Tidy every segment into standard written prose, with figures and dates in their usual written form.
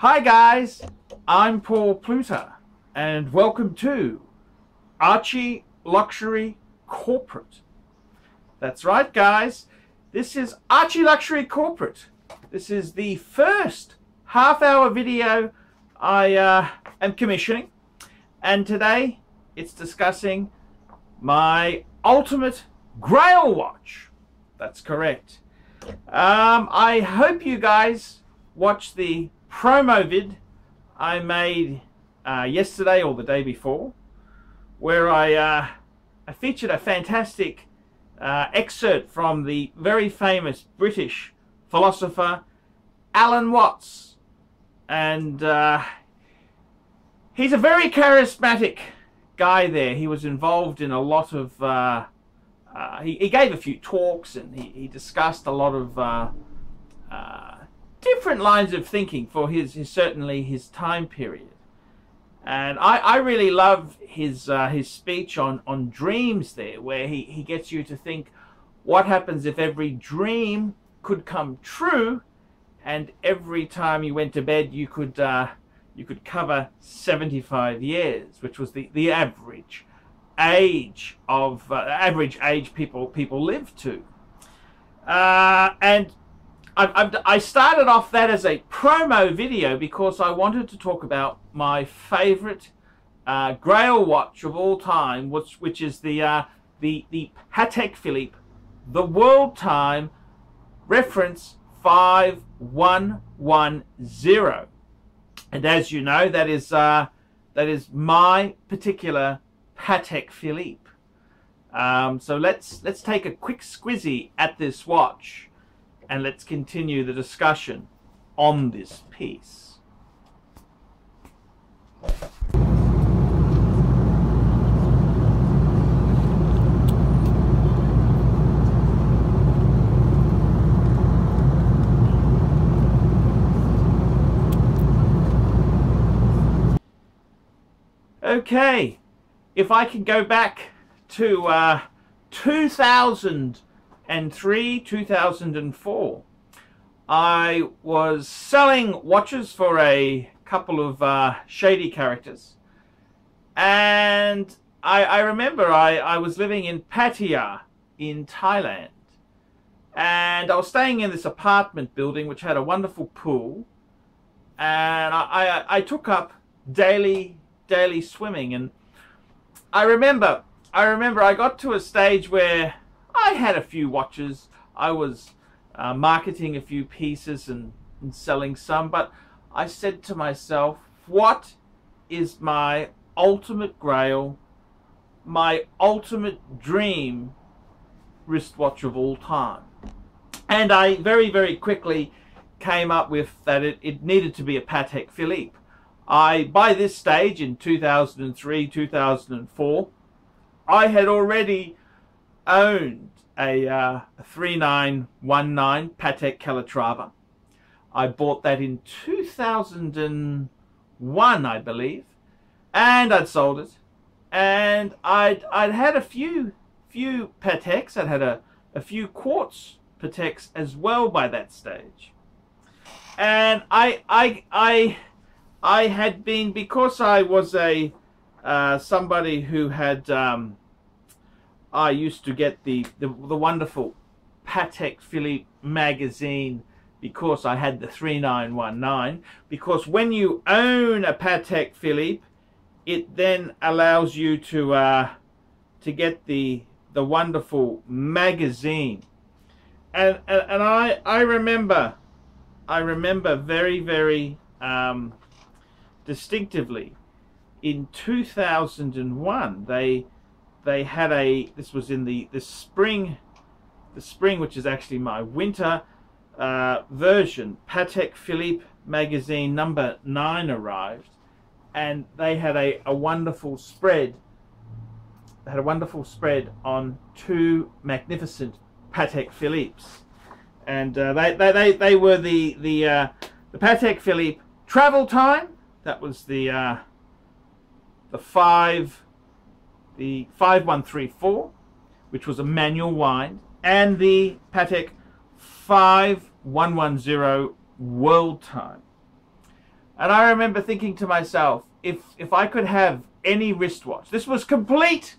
Hi guys, I'm Paul Pluter and welcome to Archie Luxury Corporate. That's right guys, this is Archie Luxury Corporate. This is the first half-hour video I am commissioning, and today it's discussing my ultimate GRAIL watch. That's correct. I hope you guys watched the promo vid I made yesterday or the day before, where I featured a fantastic excerpt from the very famous British philosopher Alan Watts, and he's a very charismatic guy there. He was involved in a lot of he gave a few talks, and he discussed a lot of different lines of thinking for certainly his time period. And I really love his speech on dreams there, where he gets you to think what happens if every dream could come true, and every time you went to bed you could cover 75 years, which was the average age of people live to. And I started off that as a promo video because I wanted to talk about my favorite GRAIL watch of all time, which is the Patek Philippe, the WorldTime reference 5110. And as you know, that is my particular Patek Philippe. So let's take a quick squizzy at this watch, and let's continue the discussion on this piece. Okay, if I can go back to 2003, 2004, I was selling watches for a couple of shady characters, and I remember I was living in Pattaya in Thailand, and I was staying in this apartment building which had a wonderful pool, and I took up daily swimming. And I remember I got to a stage where I had a few watches. I was marketing a few pieces and selling some, but I said to myself, what is my ultimate GRAIL, my ultimate dream wristwatch of all time? And I very quickly came up with that it needed to be a Patek Philippe. By this stage in 2003, 2004, I had already owned a 3919 Patek Calatrava. I bought that in 2001, I believe, and I'd sold it. And I'd had a few Pateks. I'd had a few quartz Pateks as well by that stage. And I had been, because I was a somebody who had I used to get the wonderful Patek Philippe magazine, because I had the 3919, because when you own a Patek Philippe, it then allows you to get the wonderful magazine. And I remember very distinctively, in 2001 they had this was in the spring, which is actually my winter version. Patek Philippe magazine number 9 arrived, and they had a wonderful spread. They had a wonderful spread on 2 magnificent Patek Philippes, and they were the Patek Philippe Travel Time. That was the 5134, which was a manual wind, and the Patek 5110 WorldTime. And I remember thinking to myself, if I could have any wristwatch, this was complete,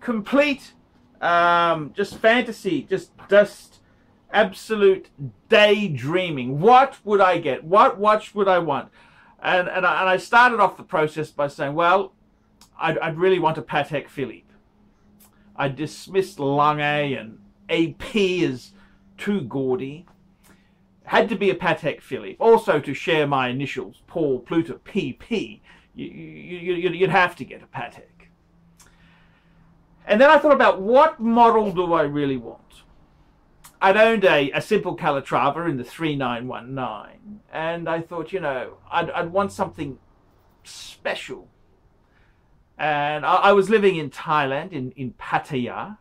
just fantasy, just absolute daydreaming. What would I get? What watch would I want? And I started off the process by saying, well, I'd really want a Patek Philippe. I dismissed Lange and AP as too gaudy. Had to be a Patek Philippe. Also, to share my initials, Paul Pluta, PP, you'd have to get a Patek. And then I thought about, what model do I really want? I'd owned a simple Calatrava in the 3919, and I thought, you know, I'd want something special. And I was living in Thailand, in Pattaya,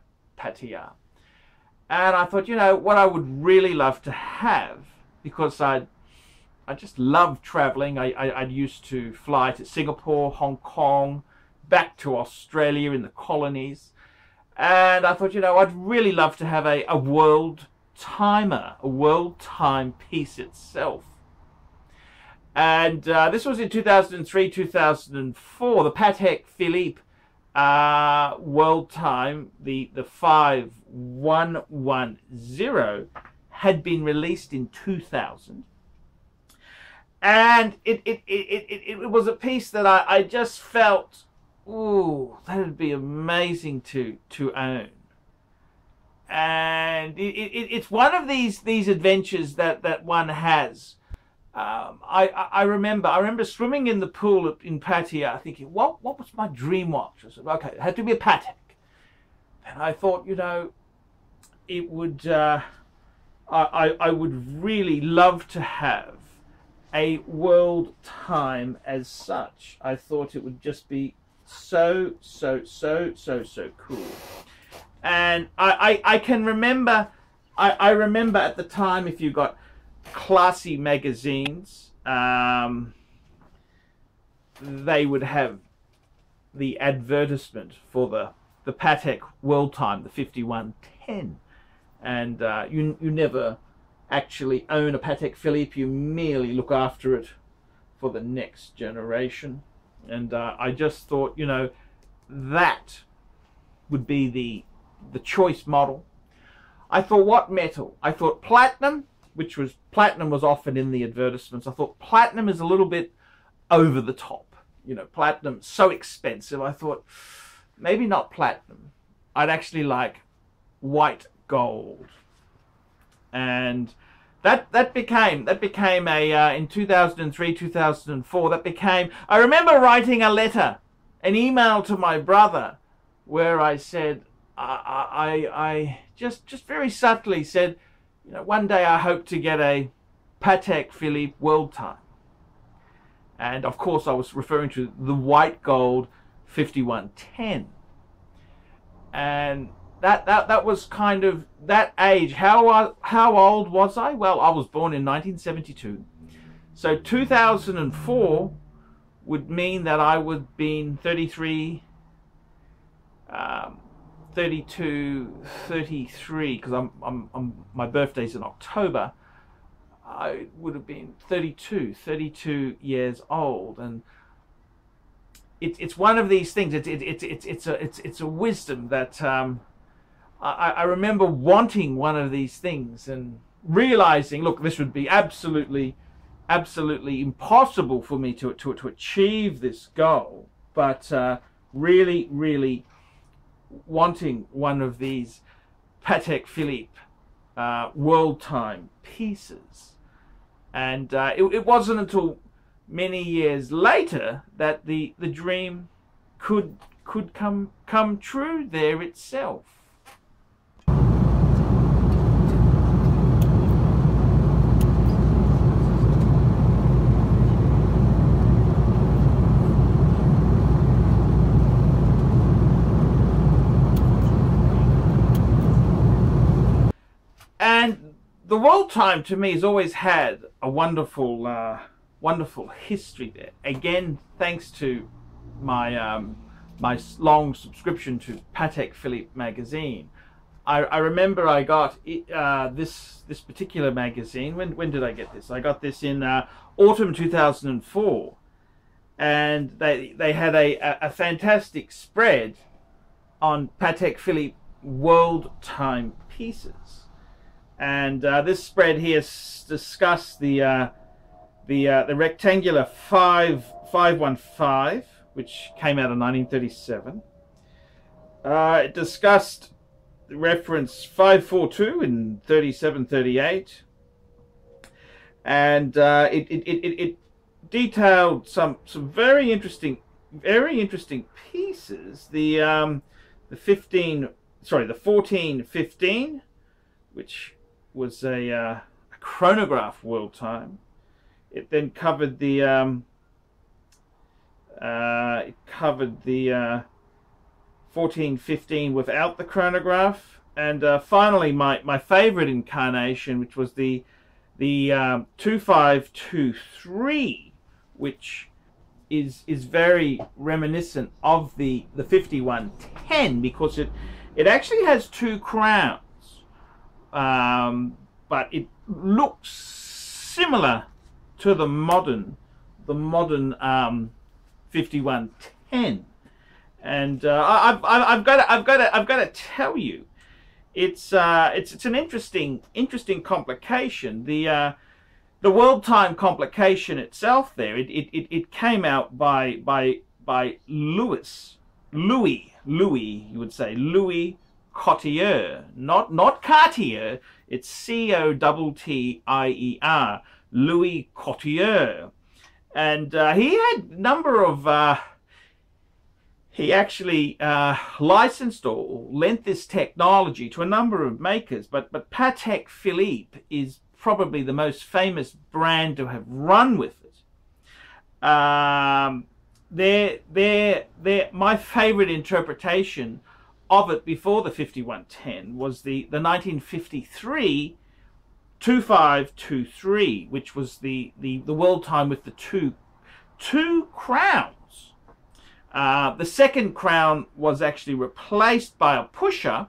and I thought, you know, what I would really love to have, because I just love traveling. I'd used to fly to Singapore, Hong Kong, back to Australia in the colonies, and I thought, you know, I'd really love to have a world timer, a WorldTime piece itself. And this was in 2003, 2004. The Patek Philippe WorldTime, the 5110, had been released in 2000. And it was a piece that I just felt, ooh, that would be amazing to own. And it's one of these adventures that one has. I remember swimming in the pool in Pattaya, thinking, what was my dream watch? I said, okay, it had to be a Patek. And I thought, you know, it would, I would really love to have a WorldTime as such. I thought it would just be so cool. And I can remember, I remember at the time, if you got classy magazines, they would have the advertisement for the Patek WorldTime, the 5110, and you never actually own a Patek Philippe, you merely look after it for the next generation. And I just thought, you know, that would be the choice model. I thought, what metal? I thought platinum, which was, platinum was often in the advertisements. I thought platinum is a little bit over the top. You know, platinum, so expensive. I thought, maybe not platinum. I'd actually like white gold. And that became a, in 2003, 2004, that became, I remember writing a letter, an email to my brother, where I said, I just very subtly said, you know, one day I hope to get a Patek Philippe WorldTime. And of course I was referring to the white gold 5110. And that was kind of that age. How old was I? Well, I was born in 1972. So 2004 would mean that I would have been 33, 32, 33, because my birthday's in October. I would have been 32 years old, and it's one of these things. It's a wisdom that I remember wanting one of these things and realizing, look, this would be absolutely impossible for me to achieve this goal, but really wanting one of these Patek Philippe WorldTime pieces. And it wasn't until many years later that the dream could come true there itself. And the WorldTime to me has always had a wonderful history there. Again, thanks to my my long subscription to Patek Philippe magazine, I remember I got this particular magazine. When did I get this? I got this in autumn 2004, and they had a fantastic spread on Patek Philippe WorldTime pieces, and this spread here discussed the rectangular 515, which came out in 1937. It discussed the reference 542 in 3738, and it detailed some very interesting pieces. The 1415, which was a chronograph WorldTime. It then covered the 1415 without the chronograph, and finally my favorite incarnation, which was the 2523, which is very reminiscent of the 5110, because it actually has two crowns, but it looks similar to the modern 5110. And I've got to tell you, it's an interesting complication. The WorldTime complication itself there, it came out by Louis, you would say, Louis Cottier, not Cartier. It's Cottier, Louis Cottier, and he had a number of. He actually licensed or lent this technology to a number of makers, but Patek Philippe is probably the most famous brand to have run with it. My favorite interpretation of it before the 5110 was the 1953 2523, which was the WorldTime with the two crowns. The second crown was actually replaced by a pusher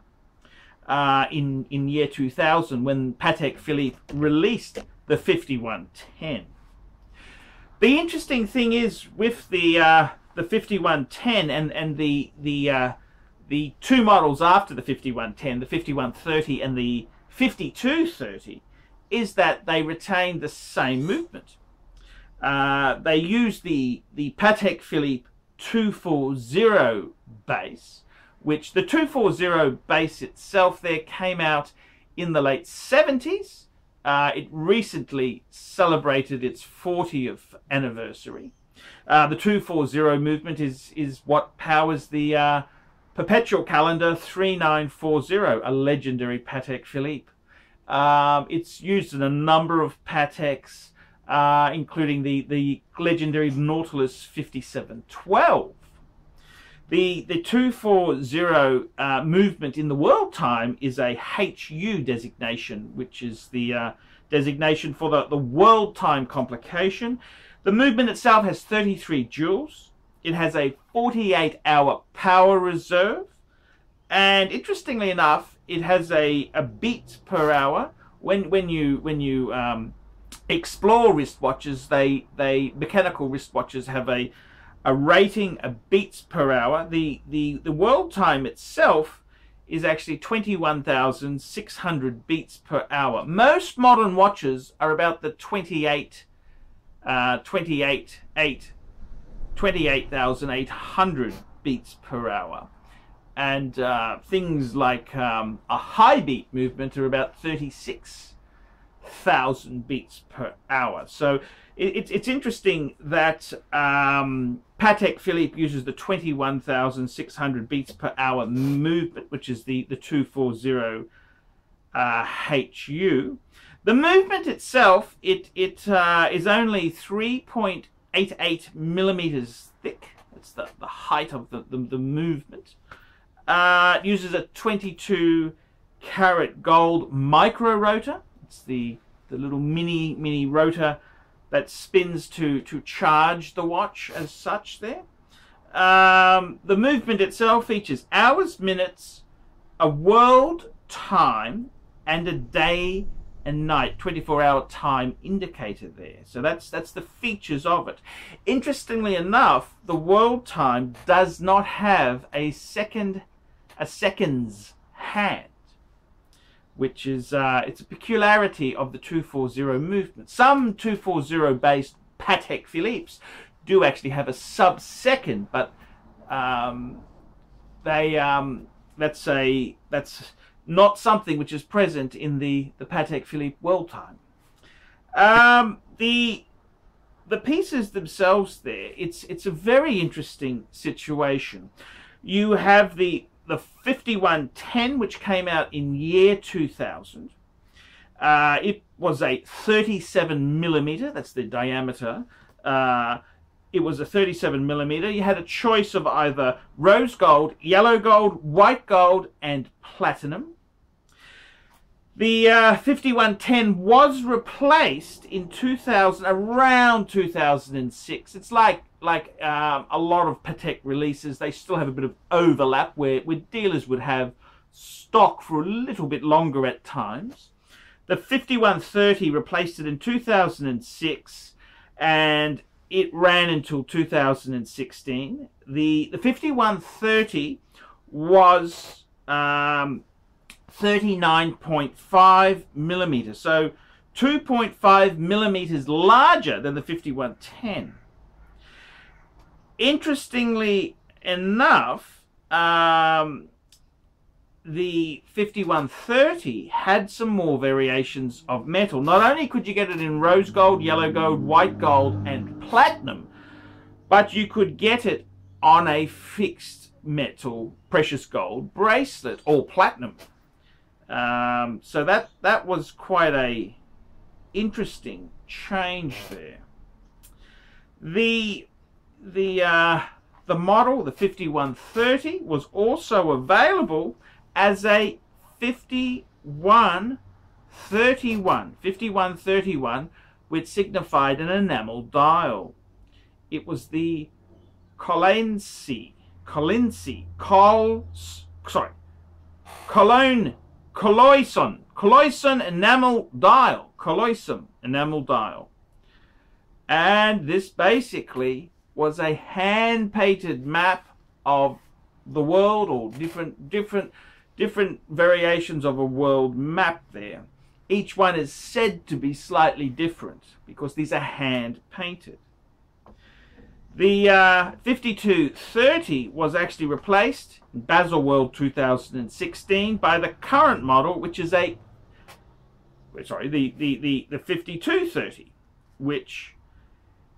in year 2000, when Patek Philippe released the 5110. The interesting thing is with the 5110 and the two models after the 5110, the 5130 and the 5230, is that they retain the same movement. They use the Patek Philippe 240 base, which the 240 base itself there came out in the late 70s. It recently celebrated its 40th anniversary. The 240 movement is what powers the perpetual calendar 3940, a legendary Patek Philippe. It's used in a number of Pateks, including the legendary Nautilus 5712. The 240 movement in the WorldTime is a HU designation, which is the designation for the WorldTime complication. The movement itself has 33 joules. It has a 48-hour power reserve, and interestingly enough, it has a beats per hour. When you explore wristwatches, mechanical wristwatches have a rating of beats per hour. The WorldTime itself is actually 21,600 beats per hour. Most modern watches are about the 28,800 beats per hour, and things like a high beat movement are about 36,000 beats per hour. So it's interesting that Patek Philippe uses the 21,600 beats per hour movement, which is the 240 HU. The movement itself, it is only 3.88 millimeters thick. That's the height of the movement. It uses a 22 karat gold micro rotor. It's the little mini rotor that spins to charge the watch as such there. The movement itself features hours, minutes, a world time and a day and night 24-hour time indicator there. So that's the features of it. Interestingly enough, the WorldTime does not have a seconds hand, which is it's a peculiarity of the 240 movement. Some 240 based Patek Philippe's do actually have a sub-second, but that's not something which is present in the Patek Philippe WorldTime. The pieces themselves there, it's a very interesting situation. You have the 5110, which came out in year 2000. It was a 37mm, that's the diameter. It was a 37mm. You had a choice of either rose gold, yellow gold, white gold, and platinum. The 5110 was replaced in 2000, around 2006. It's like a lot of Patek releases. They still have a bit of overlap where dealers would have stock for a little bit longer at times. The 5130 replaced it in 2006, and it ran until 2016. The 5130 was 39.5 millimeters, so 2.5 millimeters larger than the 5110. Interestingly enough, the 5130 had some more variations of metal. Not only could you get it in rose gold, yellow gold, white gold, and platinum, but you could get it on a fixed metal precious gold bracelet, all platinum. So that was quite a interesting change there. The model, the 5130, was also available as a 5131, which signified an enamel dial. It was the Cologne enamel dial, Cologne enamel dial. And this basically was a hand-painted map of the world, or different variations of a world map there. Each one is said to be slightly different because these are hand-painted. The 5230 was actually replaced in Baselworld 2016 by the current model, which is the 5230, which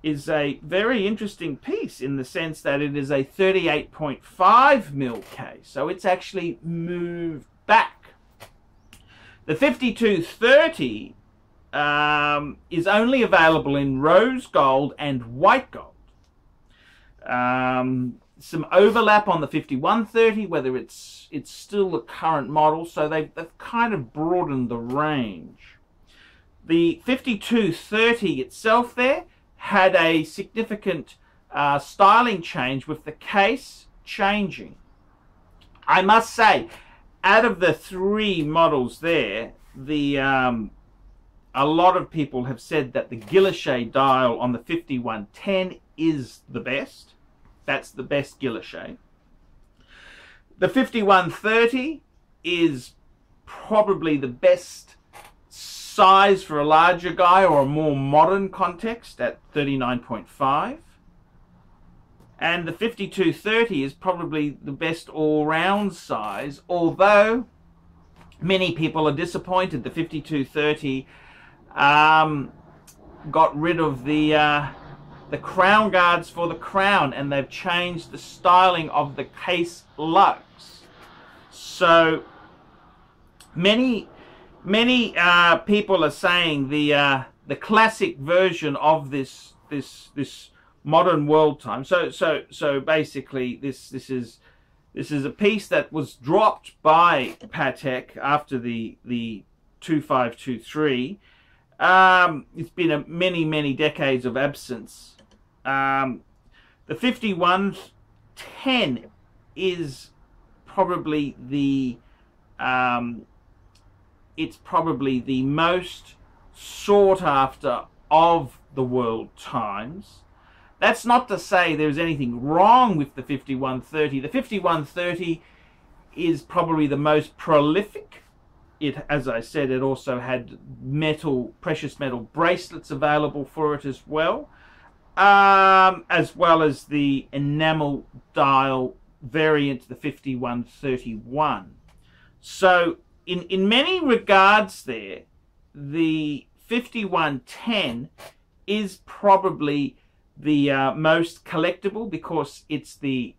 is a very interesting piece in the sense that it is a 38.5mm case, so it's actually moved back. The 5230 is only available in rose gold and white gold. Some overlap on the 5130, whether it's still the current model, so they've kind of broadened the range. The 5230 itself there had a significant styling change with the case changing. I must say, out of the three models there, a lot of people have said that the guilloche dial on the 5110 is the best. That's the best guilloche. The 5130 is probably the best size for a larger guy or a more modern context at 39.5. And the 5230 is probably the best all-round size, although many people are disappointed the 5230 got rid of the crown guards for the crown, and they've changed the styling of the case lugs. So many people are saying the classic version of this modern WorldTime. So basically this is a piece that was dropped by Patek after the 2523. It's been many decades of absence. The 5110 is probably the it's probably the most sought after of the World Times. That's not to say there's anything wrong with the 5130. The 5130 is probably the most prolific. It, as I said, it also had precious metal bracelets available for it as well as the enamel dial variant, the 5131. So in many regards there, the 5110 is probably the most collectible, because it's the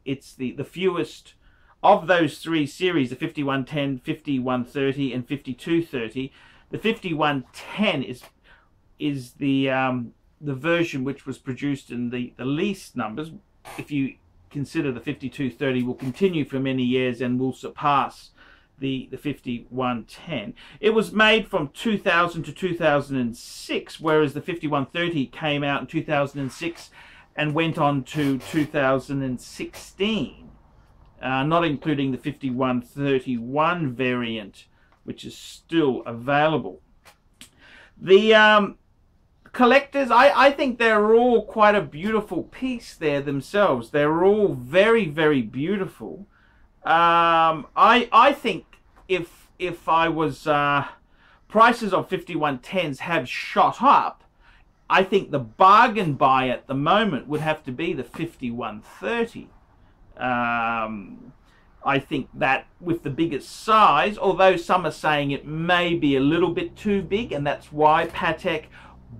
fewest of those three series, the 5110, 5130 and 5230. The 5110 is the version which was produced in the least numbers. If you consider the 5230 will continue for many years and will surpass the 5110. It was made from 2000 to 2006, whereas the 5130 came out in 2006 and went on to 2016, not including the 5131 variant, which is still available. The collectors, I think they're all quite a beautiful piece there themselves. They're all very, very beautiful. I think if I was prices of 5110s have shot up, I think the bargain buy at the moment would have to be the 5130. I think that with the biggest size, although some are saying it may be a little bit too big, and that's why Patek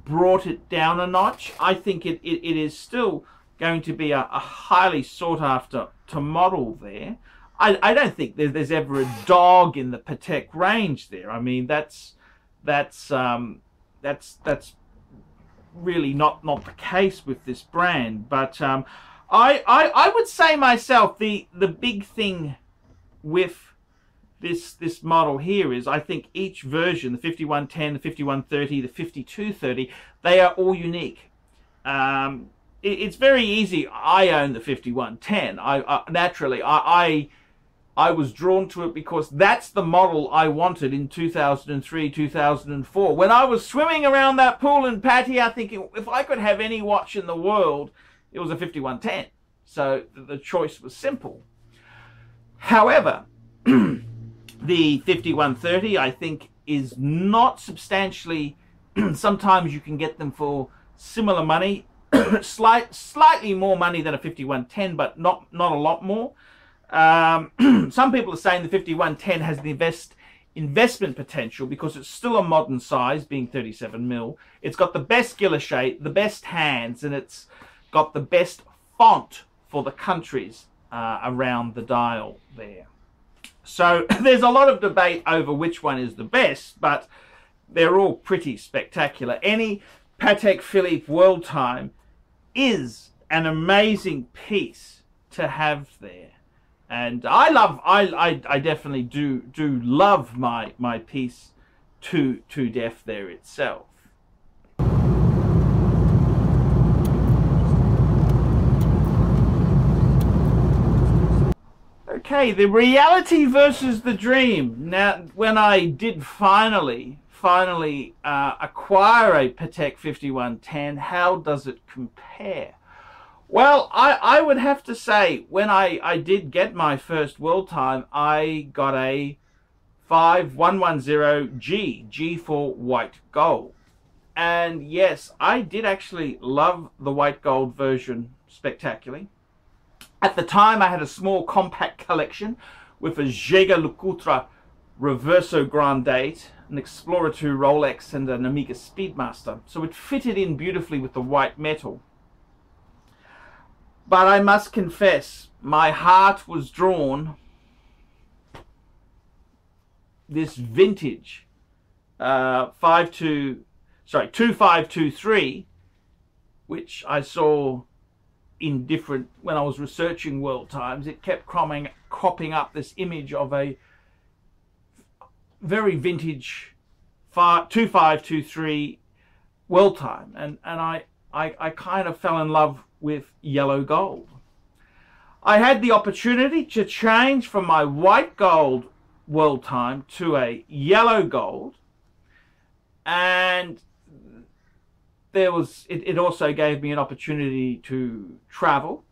brought it down a notch, I think it is still going to be a highly sought after model there. I don't think there's ever a dog in the Patek range there. I mean, that's really not the case with this brand. But I would say myself, the big thing with this model here is, I think each version, the 5110, the 5130, the 5230, they are all unique. It's very easy. I own the 5110. Naturally, I was drawn to it because that's the model I wanted in 2003, 2004. When I was swimming around that pool in Pattaya thinking, if I could have any watch in the world, it was a 5110. So the choice was simple. However, the 5130, I think, is not substantially, sometimes you can get them for similar money, slightly more money than a 5110, but not a lot more. Some people are saying the 5110 has the investment potential because it's still a modern size, being 37mm. It's got the best guilloche, the best hands, and it's got the best font for the countries around the dial there. So there's a lot of debate over which one is the best, but they're all pretty spectacular. Any Patek Philippe WorldTime is an amazing piece to have there. And I definitely do love my piece to death there itself. Okay, the reality versus the dream. Now, when I did finally acquire a Patek 5110, how does it compare? Well, I would have to say, when I did get my first WorldTime, I got a 5110G, G for white gold. And yes, I did actually love the white gold version spectacularly. At the time, I had a small compact collection with a GRAIL Reverso Grande, an Explorer 2 Rolex, and an Omega Speedmaster. So it fitted in beautifully with the white metal. But I must confess, my heart was drawn this vintage 2523, which I saw in different, when I was researching WorldTimes, it kept cropping up this image of a very vintage 2523 WorldTime, and I kind of fell in love with yellow gold. I had the opportunity to change from my white gold WorldTime to a yellow gold, and there was it also gave me an opportunity to travel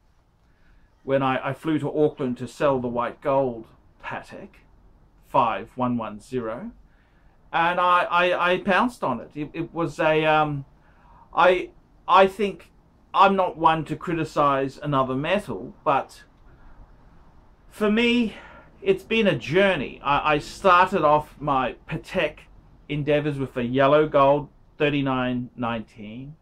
when I flew to Auckland to sell the white gold Patek 5110, and I pounced on it. It was a I think I'm not one to criticize another metal, but for me it's been a journey. I started off my Patek endeavors with a yellow gold 3919.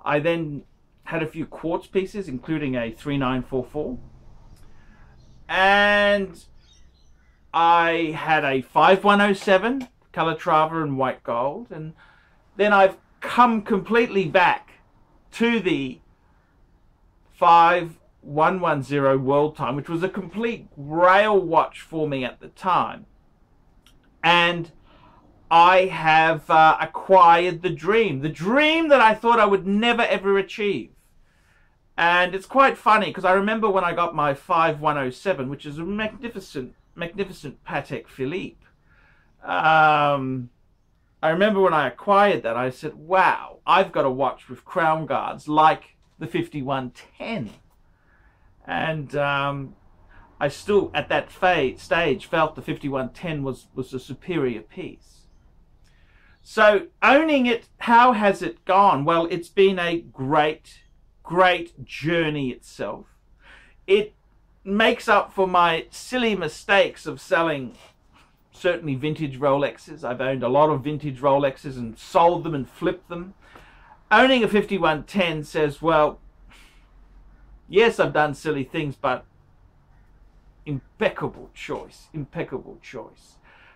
I then had a few quartz pieces, including a 3944, and I had a 5107 Calatrava in white gold, and then I've come completely back to the 5110 WorldTime, which was a complete GRAIL watch for me at the time, and I have acquired the dream that I thought I would never ever achieve. And it's quite funny because I remember when I got my 5107, which is a magnificent Patek Philippe. I remember when I acquired that, I said, wow, I've got a watch with crown guards like the 5110. And I still, at that stage, felt the 5110 was a superior piece. So owning it, how has it gone? Well, it's been a great journey itself. It makes up for my silly mistakes of selling certainly vintage Rolexes. I've owned a lot of vintage Rolexes and sold them and flipped them. Owning a 5110 says, well, yes, I've done silly things, but impeccable choice, impeccable choice.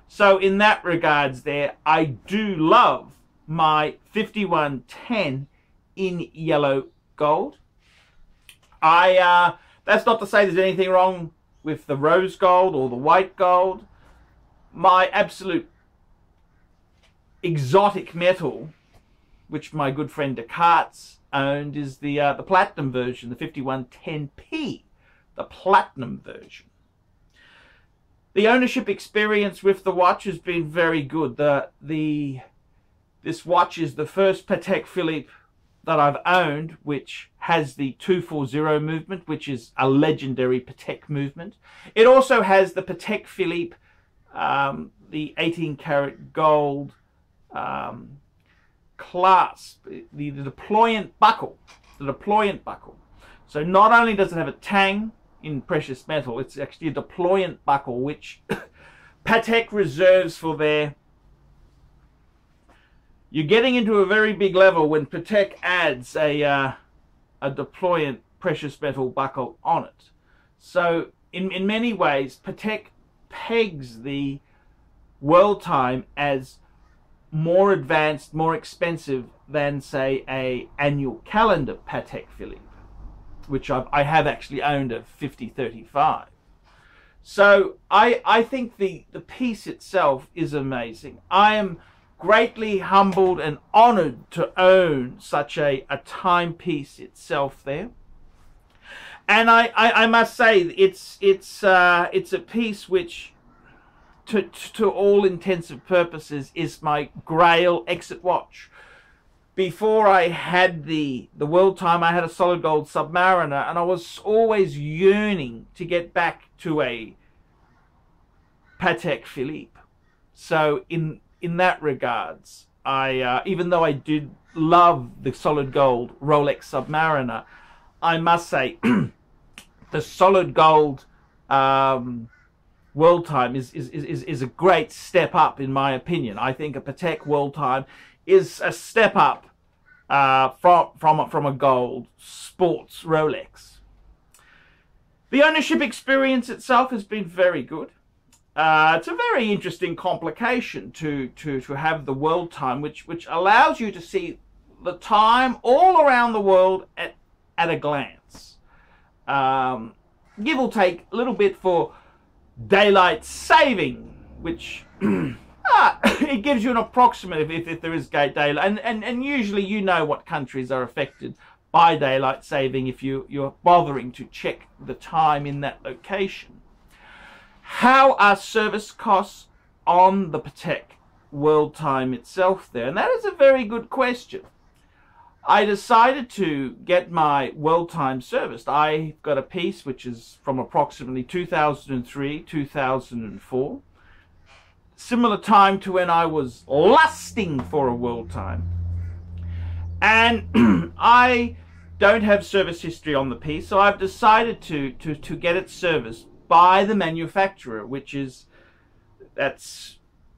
So in that regards there, I do love my 5110 in yellow gold. That's not to say there's anything wrong with the rose gold or the white gold. My absolute exotic metal, which my good friend Descartes owned, is the platinum version, the 5110p, the platinum version. The ownership experience with the watch has been very good. This watch is the first Patek Philippe that I've owned which has the 240 movement, which is a legendary Patek movement. It also has the Patek Philippe, the 18 karat gold clasp, the deployant buckle. The deployant buckle. So not only does it have a tang in precious metal, it's actually a deployant buckle, which Patek reserves for their... You're getting into a very big level when Patek adds a deployant precious metal buckle on it. So in many ways, Patek pegs the WorldTime as more advanced, more expensive than, say, a annual calendar Patek Philippe, which I have actually owned a 5035. So I think the piece itself is amazing. I am greatly humbled and honored to own such a timepiece itself there. And I must say it's a piece which to all intents and purposes is my GRAIL exit watch. Before I had the WorldTime, I had a solid gold Submariner, and I was always yearning to get back to a Patek Philippe. So in that regards, I even though I did love the solid gold Rolex Submariner, I must say the solid gold WorldTime is a great step up in my opinion. I think a Patek WorldTime is a step up from a gold sports Rolex. The ownership experience itself has been very good. It's a very interesting complication to have the WorldTime, which allows you to see the time all around the world at a glance. Give or take a little bit for daylight saving, which it gives you an approximate if there is daylight, and usually you know what countries are affected by daylight saving if you're bothering to check the time in that location. how are service costs on the Patek WorldTime itself there? And that is a very good question. I decided to get my WorldTime serviced. I got a piece which is from approximately 2003, 2004. Similar time to when I was lusting for a WorldTime. And I don't have service history on the piece, so I've decided to get it serviced by the manufacturer, which is,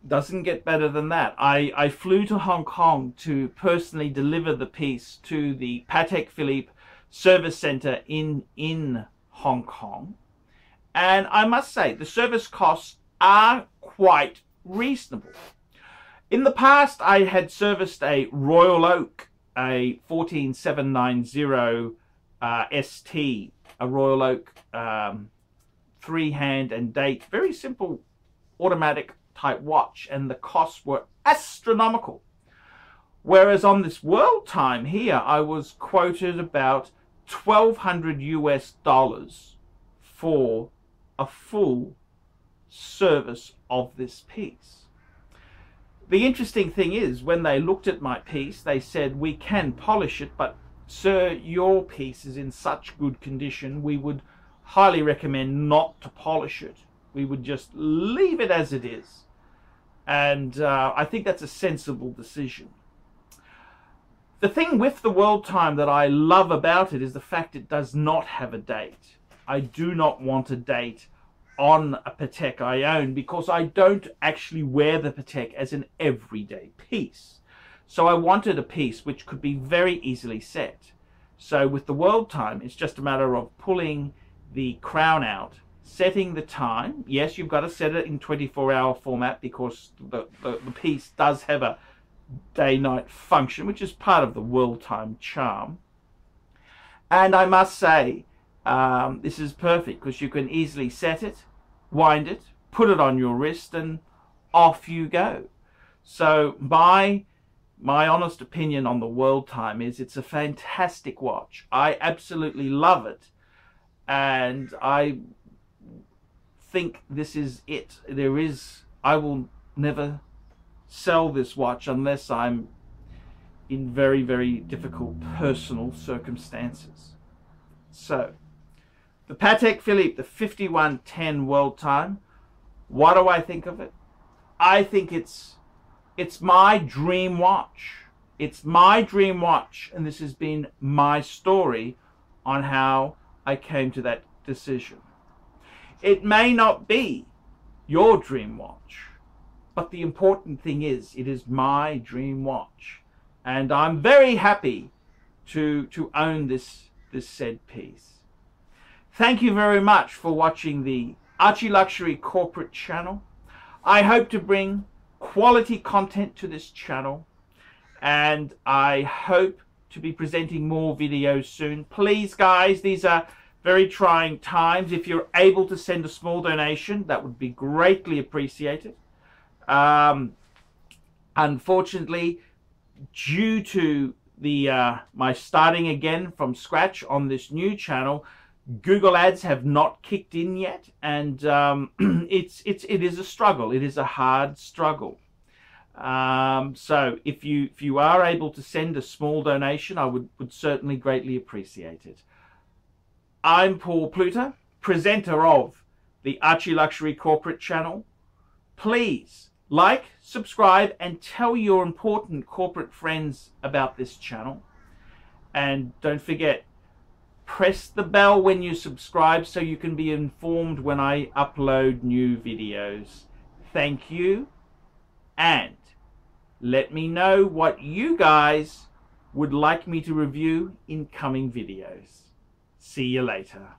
doesn't get better than that. I flew to Hong Kong to personally deliver the piece to the Patek Philippe service center in Hong Kong. And I must say, the service costs are quite reasonable. In the past, I had serviced a Royal Oak, a 14790 ST, a Royal Oak 3-hand and date, very simple automatic type watch, and the costs were astronomical. Whereas on this WorldTime here, I was quoted about $1,200 US for a full service of this piece. The interesting thing is, when they looked at my piece, they said, we can polish it, but sir, your piece is in such good condition, we would highly recommend not to polish it. We would just leave it as it is. And I think that's a sensible decision. The thing with the WorldTime that I love about it is the fact it does not have a date. I do not want a date on a Patek I own, because I don't actually wear the Patek as an everyday piece. So I wanted a piece which could be very easily set. So with the WorldTime, it's just a matter of pulling the crown out, setting the time. Yes, you've got to set it in 24-hour format, because the piece does have a day-night function, which is part of the WorldTime charm. And I must say, this is perfect, because you can easily set it, wind it, put it on your wrist, and off you go. So my honest opinion on the WorldTime is it's a fantastic watch. I absolutely love it, and I think this is it. I will never sell this watch unless I'm in very, very difficult personal circumstances. So the Patek Philippe, the 5110 WorldTime, what do I think of it? I think it's my dream watch. It's my dream watch, and this has been my story on how I came to that decision. It may not be your dream watch, but the important thing is, it is my dream watch, and I'm very happy to own this said piece. Thank you very much for watching the ArchieLuxury corporate channel. I hope to bring quality content to this channel, and I hope to be presenting more videos soon. Please guys, these are very trying times. If you're able to send a small donation, that would be greatly appreciated. Unfortunately, due to my starting again from scratch on this new channel, Google ads have not kicked in yet, and it is a struggle. It is a hard struggle. So if you are able to send a small donation, I would certainly greatly appreciate it. I'm Paul Pluter, presenter of the ArchieLuxury corporate channel. Please like, subscribe, and tell your important corporate friends about this channel. And don't forget, press the bell when you subscribe so you can be informed when I upload new videos. Thank you, and let me know what you guys would like me to review in coming videos. See you later.